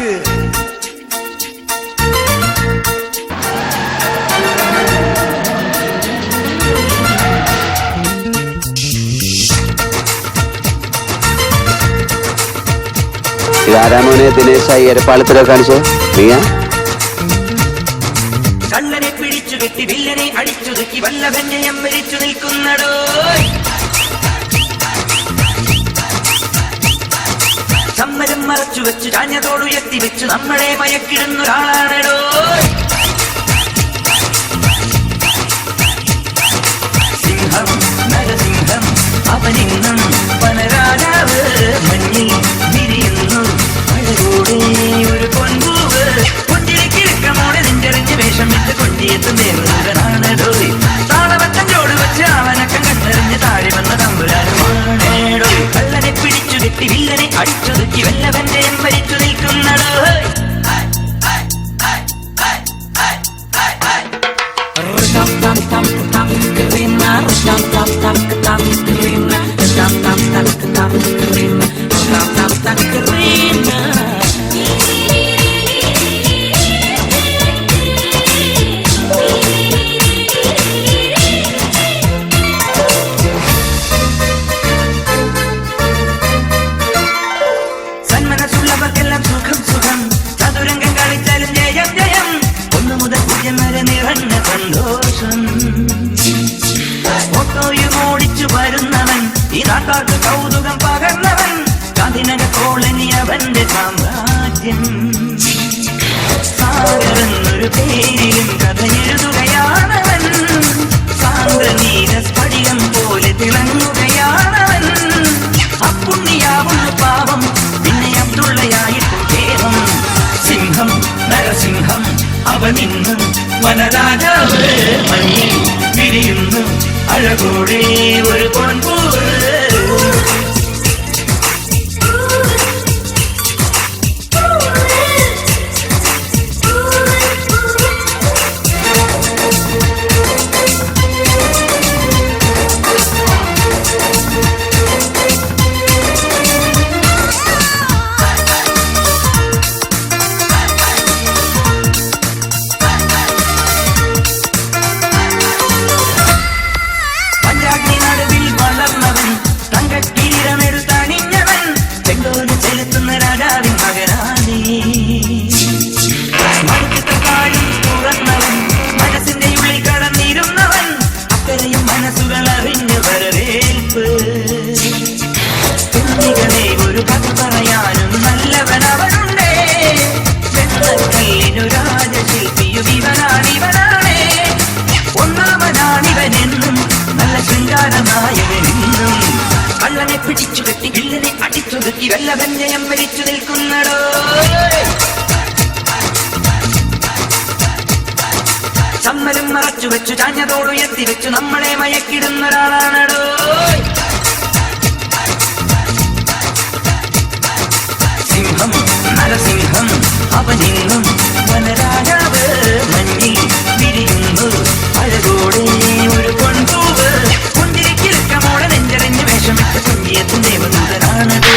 Pack. ഇതാരാമോനെ ദിനേശായി എരപ്പാളത്തിലോ കാണിച്ചോ? നീയാ? കള്ളനെ പിടിച്ചു കെട്ടി വില്ലനെ അടിച്ചുതുക്കി വല്ലഭന്യം മരിച്ചു നിൽക്കുന്നടോ. സമ്മരം മറച്ചു വെച്ച് ചാഞ്ഞതോടു എത്തിവെച്ചു നമ്മളെ മയക്കിടുന്നൊരാളാണടോ. സിംഹം നരസിംഹം അവനിന്നും വനരാജാവ് മഞ്ഞിൽ വിരിയുന്നു അഴകൂടെ ഒരു പൊൻപൂവ്. കൊണ്ടിരിക്കിഴക്കമോടെ നെഞ്ചെറിഞ്ഞ് വേഷം വിട്ട് കൊണ്ടിയെത്തുന്നേണോ. താളവറ്റഞ്ചോട് വെച്ച് അവനക്കം കണ്ടെറിഞ്ഞ് താഴെ വന്ന തമ്പുരാനുമാണേടോ. കള്ളനെ പിടിച്ചു കെട്ടി വില്ലനെ അടിച്ചൊതുക്കി വല്ലവന്റെ മരിച്ചു നിൽക്കുന്നടോ. സന്മനസ്സുള്ളവർക്കെല്ലാം സുഖം സുഖം. ചതുരംഗം കളിച്ചാലും ജയം ജയം. 1 മുതൽ 0 വരെ നിറഞ്ഞ സന്തോഷം. ഓട്ടോയും ഓടിച്ചു വരുന്നവൻ ഈ നാട്ടാർക്ക് കൗതുകം പകർന്നവൻ. കാന്തിനക കോളനി അവന്റെ സാമ്രാജ്യം. സാഗരെന്നൊരു പേരിലും കഥ എഴുതുകയാണവൻ. സാന്ദ്രനീല സ്ഫടികം പോലെ തിളങ്ങുകയാണവൻ. അപ്പുണ്ണിയാവുന്ന പാവം പിന്നെ അബ്ദുള്ളയായിട്ടും കേവം. സിംഹം നരസിംഹം അവനിന്ന് വനരാജാവ് മഞ്ഞിൽ വിരിയുന്നു അഴകൂടെ ഒരു പൊൻപൂവ്. മനസ്സിന്റെ ഉള്ളിൽ കടന്നിരുന്നവൻ അക്കരയും മനസ്സുകൾ അറിഞ്ഞു വരവേൽപ്പ്. കുഞ്ഞികളെ ഒരു കഥ പറയാനും നല്ലവനവനുണ്ടേ. വെള്ളക്കല്ലിനു രാജശില്പിയും ഇവനാണിവനാണേ. ഒന്നാമനാണിവനെന്നും നല്ല ശൃംഗാരനായവനെന്നും. കള്ളനെ പിടിച്ചു കെട്ടി വില്ലനെ അടിച്ചൊതുക്കി വല്ലഭന്യം മരിച്ചു നിൽക്കുന്നടോ. സമ്മരം മറച്ചു വെച്ചു ചാഞ്ഞതോടു എത്തിവെച്ചു നമ്മളെ മയക്കിടുന്നൊരാളാണടോ. സിംഹം നരസിംഹം അവനിന്നും വനരാജാവ് മഞ്ഞിൽ വിരിയുന്നു അഴകൂടെ ഒരു പൊൻപൂവ്. കൊണ്ടിരിക്കിഴക്കമോടെ നെഞ്ചറിഞ്ഞ് വേഷമിട്ട് കുഞ്ഞിയെത്തും ദേവദൂതനാണടോ.